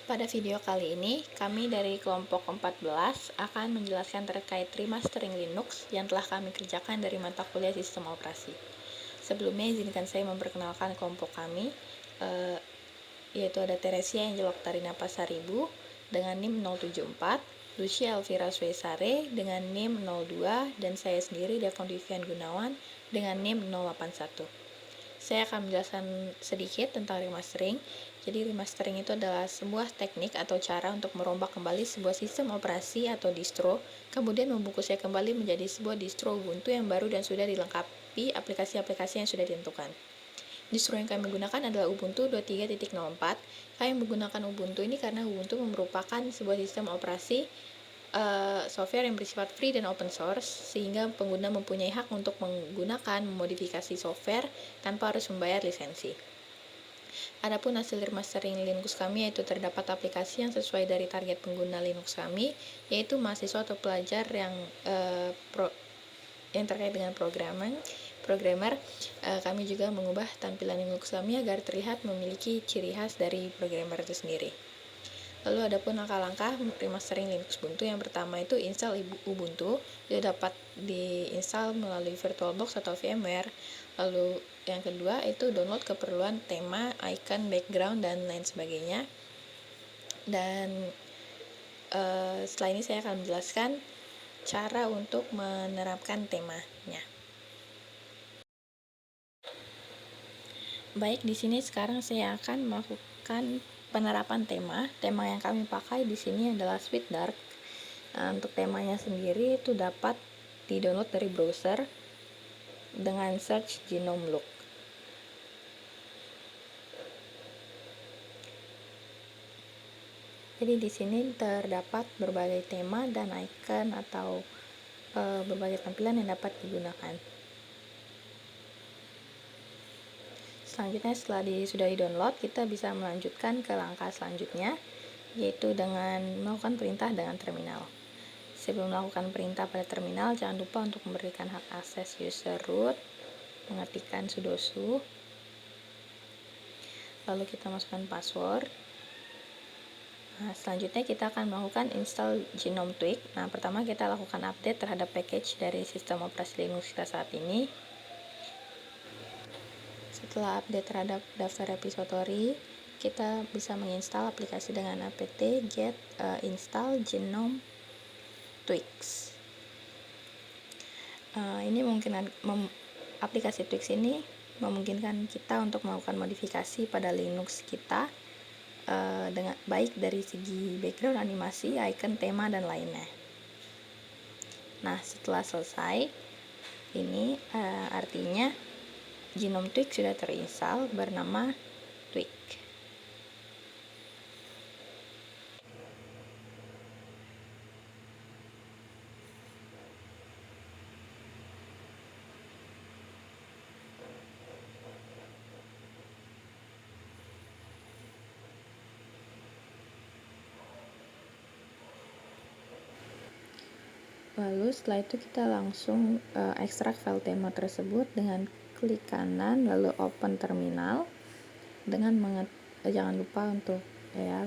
Pada video kali ini, kami dari kelompok 14 akan menjelaskan terkait remastering Linux yang telah kami kerjakan dari mata kuliah sistem operasi. Sebelumnya, izinkan saya memperkenalkan kelompok kami, yaitu ada Teresia Angel Oktarina Pasaribu dengan NIM 074, Lucia Elvira Suesare dengan NIM 02, dan saya sendiri Devon Vivian Gunawan dengan NIM 081. Saya akan menjelaskan sedikit tentang remastering. Jadi remastering itu adalah sebuah teknik atau cara untuk merombak kembali sebuah sistem operasi atau distro, kemudian membungkusnya kembali menjadi sebuah distro Ubuntu yang baru dan sudah dilengkapi aplikasi-aplikasi yang sudah ditentukan. Distro yang kami gunakan adalah Ubuntu 23.04. Kami menggunakan Ubuntu ini karena Ubuntu merupakan sebuah sistem operasi software yang bersifat free dan open source, sehingga pengguna mempunyai hak untuk menggunakan memodifikasi software tanpa harus membayar lisensi. Adapun hasil remastering Linux kami yaitu terdapat aplikasi yang sesuai dari target pengguna Linux kami, yaitu mahasiswa atau pelajar yang terkait dengan programmer. Kami juga mengubah tampilan Linux kami agar terlihat memiliki ciri khas dari programmer itu sendiri. Lalu adapun langkah-langkah remastering Linux Ubuntu, yang pertama itu install Ubuntu. Dia dapat diinstal melalui VirtualBox atau VMware. Lalu yang kedua itu download keperluan tema, icon, background, dan lain sebagainya. Dan setelah ini saya akan menjelaskan cara untuk menerapkan temanya. Baik, di sini sekarang saya akan melakukan penerapan tema. Tema yang kami pakai di sini adalah Sweet Dark. Untuk temanya sendiri itu dapat di-download dari browser dengan search GNOME Look. Jadi di sini terdapat berbagai tema dan icon atau berbagai tampilan yang dapat digunakan. Selanjutnya setelah sudah di-download, kita bisa melanjutkan ke langkah selanjutnya, yaitu dengan melakukan perintah dengan terminal. Sebelum melakukan perintah pada terminal, jangan lupa untuk memberikan hak akses user root, mengetikkan sudo su, lalu kita masukkan password. Nah, selanjutnya kita akan melakukan install GNOME Tweak. Nah, pertama kita lakukan update terhadap package dari sistem operasi Linux kita saat ini. Setelah update terhadap daftar repository, kita bisa menginstal aplikasi dengan apt get install GNOME Tweaks. Ini aplikasi Tweaks ini memungkinkan kita untuk melakukan modifikasi pada Linux kita, dengan baik dari segi background, animasi, icon, tema, dan lainnya. Nah, setelah selesai, ini artinya GNOME Tweak sudah terinstall bernama Tweak. Lalu setelah itu kita langsung ekstrak file tema tersebut dengan klik kanan lalu open terminal, dengan jangan lupa untuk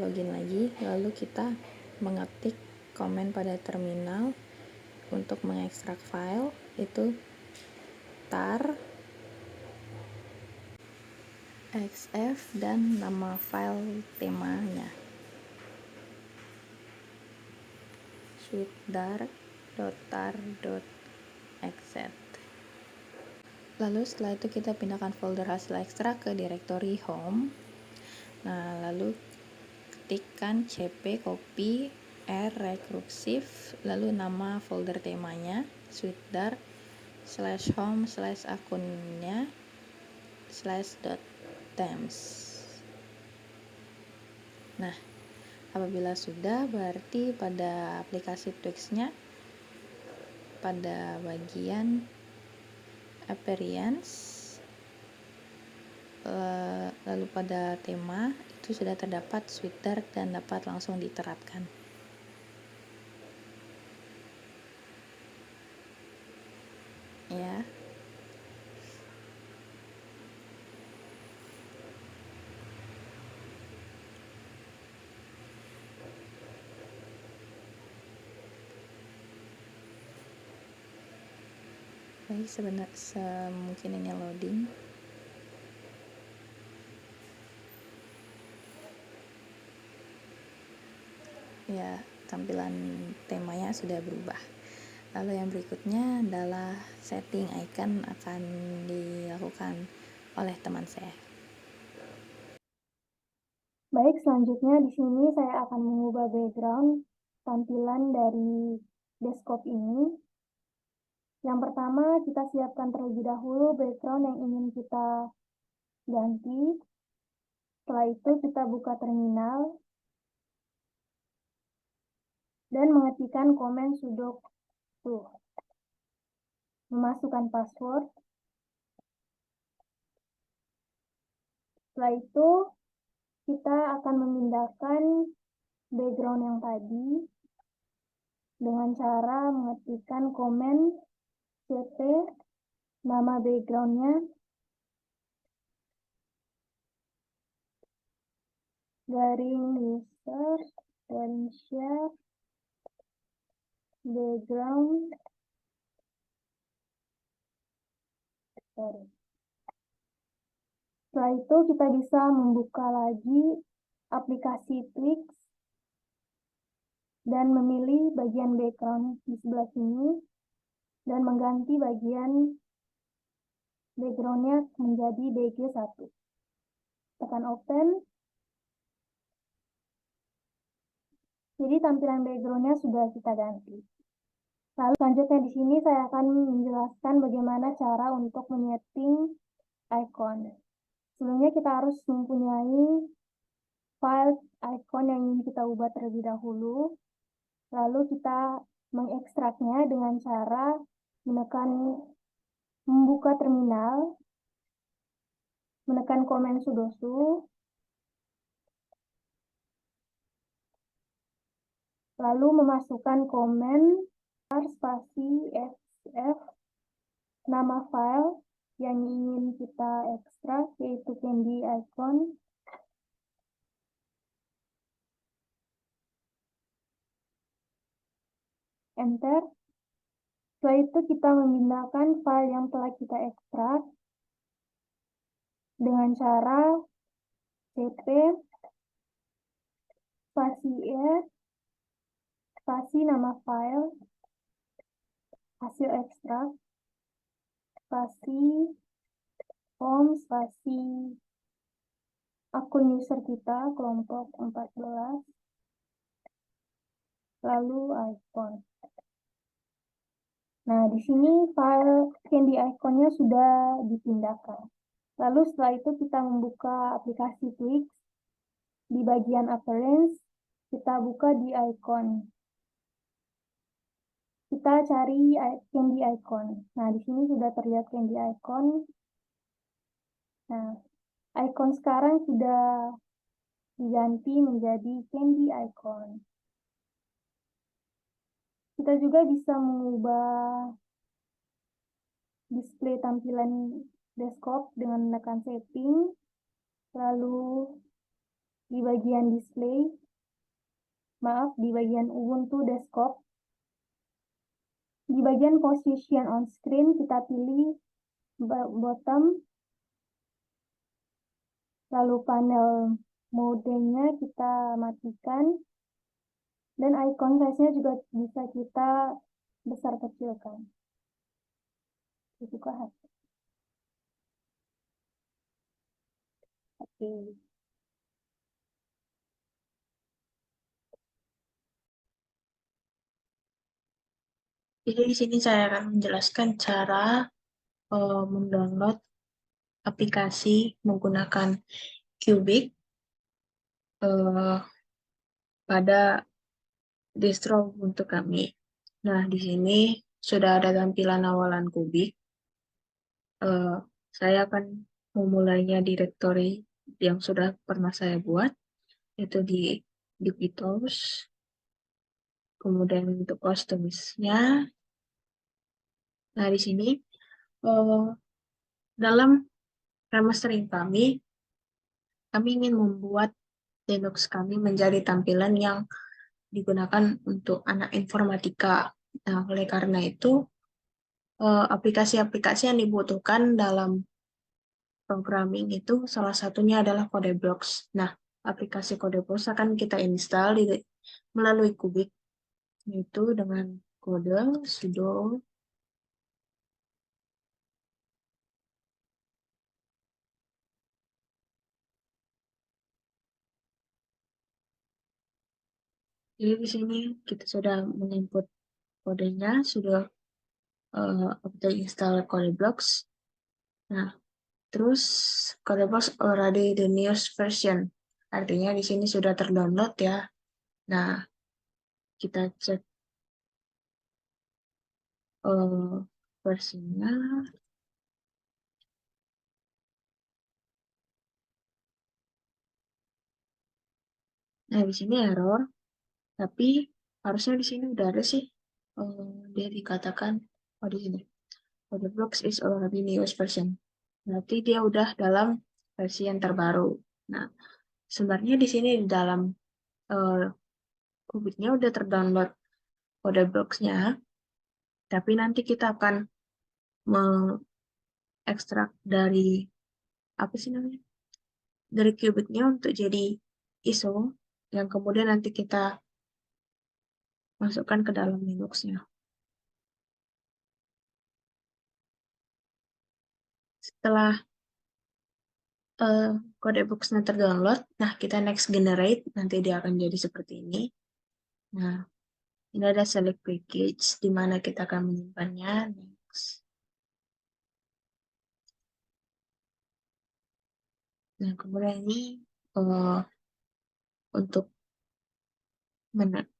login lagi, lalu kita mengetik komen pada terminal untuk mengekstrak file, itu tar xf dan nama file temanya sweetdark.tar.xz. Lalu setelah itu kita pindahkan folder hasil ekstrak ke direktori home. Nah, lalu ketikkan cp copy r recursive, lalu nama folder temanya sweetdark /home /akunnya /themes. Nah, apabila sudah, berarti pada aplikasi Tweaks-nya, pada bagian appearance, lalu pada tema itu sudah terdapat Sweetdark dan dapat langsung diterapkan. Ya. semungkin ini loading. Ya, tampilan temanya sudah berubah. Lalu yang berikutnya adalah setting icon akan dilakukan oleh teman saya. Baik, selanjutnya di sini saya akan mengubah background tampilan dari desktop ini. Yang pertama, kita siapkan terlebih dahulu background yang ingin kita ganti. Setelah itu kita buka terminal dan mengetikkan komen sudo memasukkan password. Setelah itu kita akan memindahkan background yang tadi dengan cara mengetikkan komen cp nama backgroundnya garing user dan share background. Setelah itu kita bisa membuka lagi aplikasi Twix dan memilih bagian background di sebelah sini dan mengganti bagian backgroundnya menjadi BG1. Tekan open. Jadi tampilan backgroundnya sudah kita ganti. Lalu selanjutnya di sini saya akan menjelaskan bagaimana cara untuk menyeting icon. Sebelumnya kita harus mempunyai file icon yang ingin kita ubah terlebih dahulu. Lalu kita mengekstraknya dengan cara membuka terminal, menekan komen sudo, lalu memasukkan komen spasi xf nama file yang ingin kita ekstrak, yaitu candy icon. Enter. Setelah itu kita memindahkan file yang telah kita ekstrak dengan cara cp spasi spasi nama file hasil ekstrak spasi home spasi akun user kita kelompok 14 lalu icon. Nah, di sini file candy iconnya sudah dipindahkan. Lalu setelah itu kita membuka aplikasi Twix. Di bagian appearance, kita buka di icon. Kita cari candy icon. Nah, di sini sudah terlihat candy icon. Nah, icon sekarang sudah diganti menjadi candy icon. Kita juga bisa mengubah display tampilan desktop dengan menekan setting, lalu di bagian display, di bagian Ubuntu desktop, di bagian position on screen kita pilih bottom, lalu panel modenya kita matikan, dan icon size-nya juga bisa kita besar kecilkan. Buka HP. Oke. Jadi di sini saya akan menjelaskan cara mendownload aplikasi menggunakan Cubic pada distro untuk kami. Nah, di sini sudah ada tampilan awalan Cubic. Saya akan memulainya direktori yang sudah pernah saya buat, yaitu di Digitos. Kemudian untuk customize-nya. Nah, di sini dalam remastering kami ingin membuat Linux kami menjadi tampilan yang digunakan untuk anak informatika. Nah, oleh karena itu, aplikasi-aplikasi yang dibutuhkan dalam programming itu salah satunya adalah CodeBlocks. Nah, aplikasi CodeBlocks akan kita install melalui Kubik, yaitu dengan kode sudo jadi di sini kita sudah menginput kodenya, sudah update install CodeBlocks. Nah, terus CodeBlocks already the newest version. Artinya di sini sudah terdownload ya. Nah, kita cek versinya. Nah, di sini error, tapi harusnya di sini udah ada sih. Dia dikatakan, oh di sini, CodeBlocks is already newest version. Berarti dia udah dalam versi yang terbaru. Nah, sebenarnya di sini di dalam Kubiknya udah terdownload CodeBlocks-nya, tapi nanti kita akan mengekstrak dari apa sih namanya? Dari Kubiknya untuk jadi ISO yang kemudian nanti kita masukkan ke dalam Linux-nya. Setelah CodeBlocks-nya terdownload, nah kita next generate, nanti dia akan jadi seperti ini. Nah, ini ada select package, di mana kita akan menyimpannya. Next. Nah, kemudian ini untuk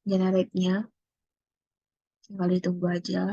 generate-nya, tinggal ditunggu aja.